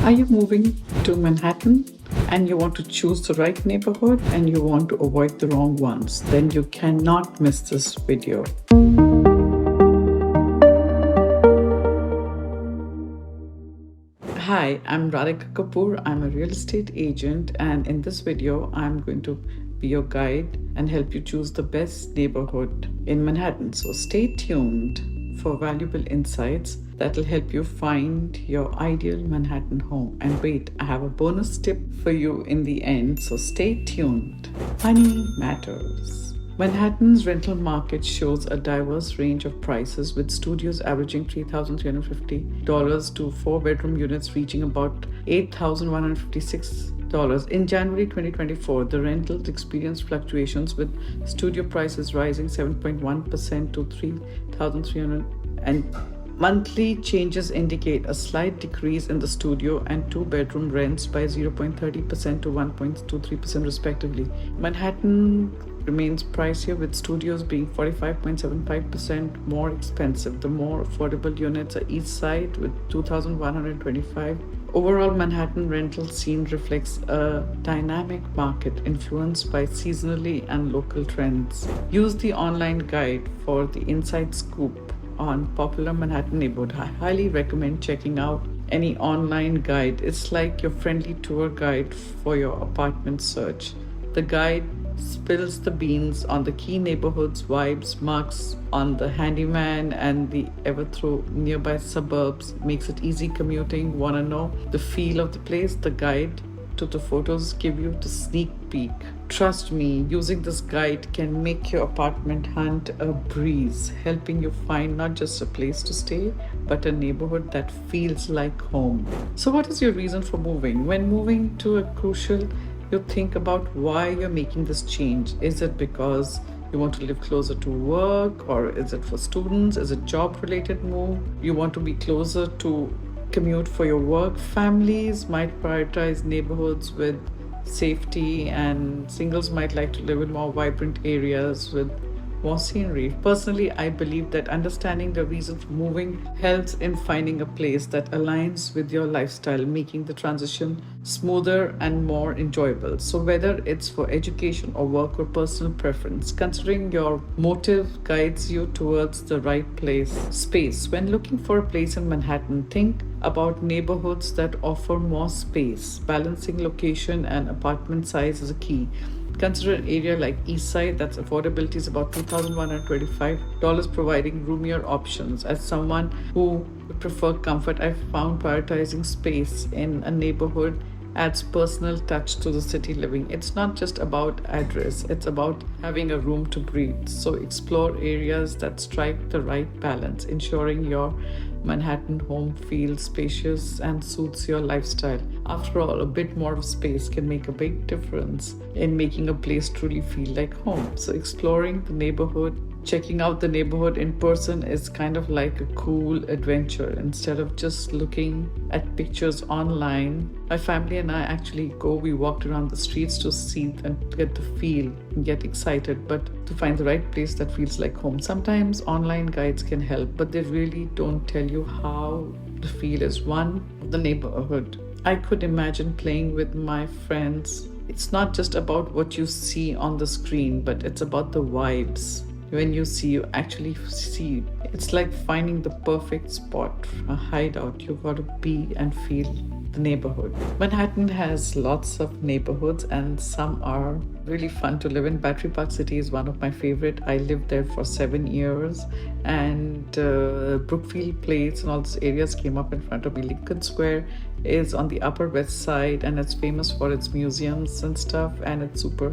Are you moving to Manhattan and you want to choose the right neighborhood and you want to avoid the wrong ones? Then you cannot miss this video. Hi, I'm Radhika Kapoor. I'm a real estate agent, and in this video, I'm going to be your guide and help you choose the best neighborhood in Manhattan. So stay tuned for valuable insights that will help you find your ideal Manhattan home. And wait, I have a bonus tip for you in the end, so stay tuned. Money matters. Manhattan's rental market shows a diverse range of prices, with studios averaging $3,350 to 4-bedroom units reaching about $8,156. In January 2024, the rentals experienced fluctuations, with studio prices rising 7.1% to $3,300, and monthly changes indicate a slight decrease in the studio and 2-bedroom rents by 0.30% to 1.23% respectively. Manhattan remains pricier, with studios being 45.75% more expensive. The more affordable units are East Side with $2,125. Overall, Manhattan rental scene reflects a dynamic market influenced by seasonally and local trends. Use the online guide for the inside scoop on popular Manhattan neighborhood. I highly recommend checking out any online guide. It's like your friendly tour guide for your apartment search. The guide spills the beans on the key neighborhoods, vibes, marks on the handyman and the ever-through nearby suburbs, makes it easy commuting. Want to know the feel of the place? The guide to the photos give you the sneak peek. Trust me, using this guide can make your apartment hunt a breeze, helping you find not just a place to stay, but a neighborhood that feels like home. So what is your reason for moving? When moving to a crucial, you think about why you're making this change. Is it because you want to live closer to work, or is it for students? Is it job-related move? You want to be closer to commute for your work? Families might prioritize neighborhoods with safety, and singles might like to live in more vibrant areas with more scenery. Personally, I believe that understanding the reason for moving helps in finding a place that aligns with your lifestyle, making the transition smoother and more enjoyable. So whether it's for education or work or personal preference, considering your motive guides you towards the right space. When looking for a place in Manhattan, think about neighborhoods that offer more space. Balancing location and apartment size is a key. Consider an area like East Side that's affordability is about $2,125, providing roomier options. As someone who would prefer comfort, I've found prioritizing space in a neighborhood adds personal touch to the city living. It's not just about address, it's about having a room to breathe. So explore areas that strike the right balance, ensuring your Manhattan home feels spacious and suits your lifestyle. After all, a bit more of space can make a big difference in making a place truly feel like home. So exploring the neighborhood, checking out the neighborhood in person is kind of like a cool adventure. Instead of just looking at pictures online, my family and I we walked around the streets to see and get the feel and get excited, but to find the right place that feels like home. Sometimes online guides can help, but they really don't tell you how the feel is. One, the neighborhood. I could imagine playing with my friends. It's not just about what you see on the screen, but it's about the vibes. When you actually see. It's like finding the perfect spot, a hideout. You've got to be and feel the neighborhood. Manhattan has lots of neighborhoods, and some are really fun to live in. Battery Park City is one of my favorite. I lived there for 7 years, and Brookfield Place and all these areas came up in front of me. Lincoln Square is on the Upper West Side, and it's famous for its museums and stuff, and it's super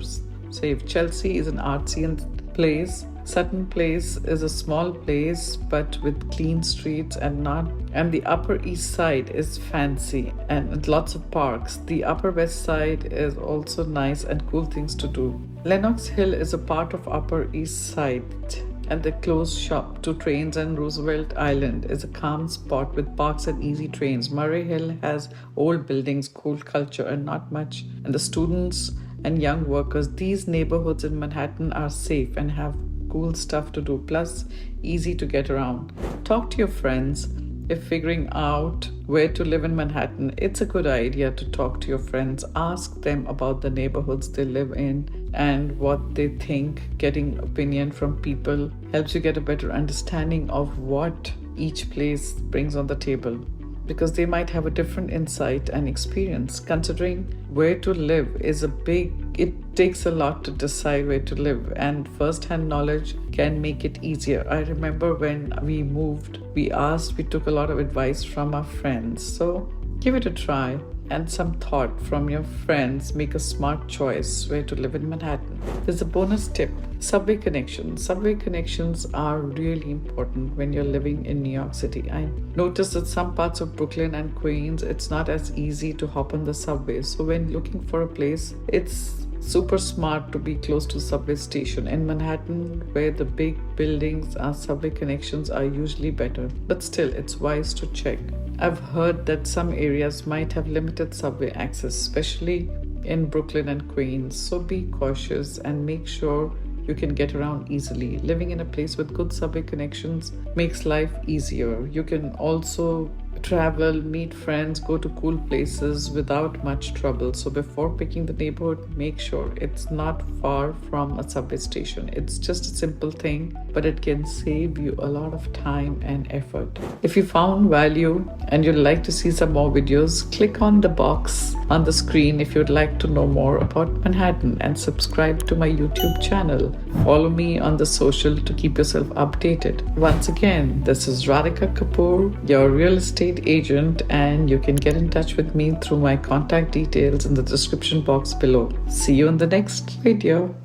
safe. Chelsea is an artsy place. Sutton Place is a small place but with clean streets and the Upper East Side is fancy and lots of parks. The Upper West Side is also nice and cool things to do. Lenox Hill is a part of Upper East Side, and the close shop to trains, and Roosevelt Island is a calm spot with parks and easy trains. Murray Hill has old buildings, cool culture, and not much. And the students and young workers, these neighborhoods in Manhattan are safe and have cool stuff to do, plus easy to get around. Talk to your friends If figuring out where to live in Manhattan, it's a good idea to talk to your friends, ask them about the neighborhoods they live in and what they think. Getting opinion from people helps you get a better understanding of what each place brings on the table, because they might have a different insight and experience. Considering where to live is it takes a lot to decide where to live, and first-hand knowledge can make it easier. I remember when we moved, we took a lot of advice from our friends. So give it a try and some thought from your friends. Make a smart choice where to live in Manhattan. There's a bonus tip: subway connections. Subway connections are really important when you're living in New York City. I noticed that some parts of Brooklyn and Queens, it's not as easy to hop on the subway. So when looking for a place, it's super smart to be close to subway station. In Manhattan, where the big buildings are, subway connections are usually better, but still it's wise to check. I've heard that some areas might have limited subway access, especially in Brooklyn and Queens, so be cautious and make sure you can get around easily. Living in a place with good subway connections makes life easier. You can also travel, meet friends, go to cool places without much trouble. So before picking the neighborhood, make sure it's not far from a subway station. It's just a simple thing, but it can save you a lot of time and effort. If you found value and you'd like to see some more videos, click on the box on the screen if you'd like to know more about Manhattan, and subscribe to my YouTube channel. Follow me on the social to keep yourself updated. Once again, this is Radhika Kapoor, your real estate agent, and you can get in touch with me through my contact details in the description box below. See you in the next video.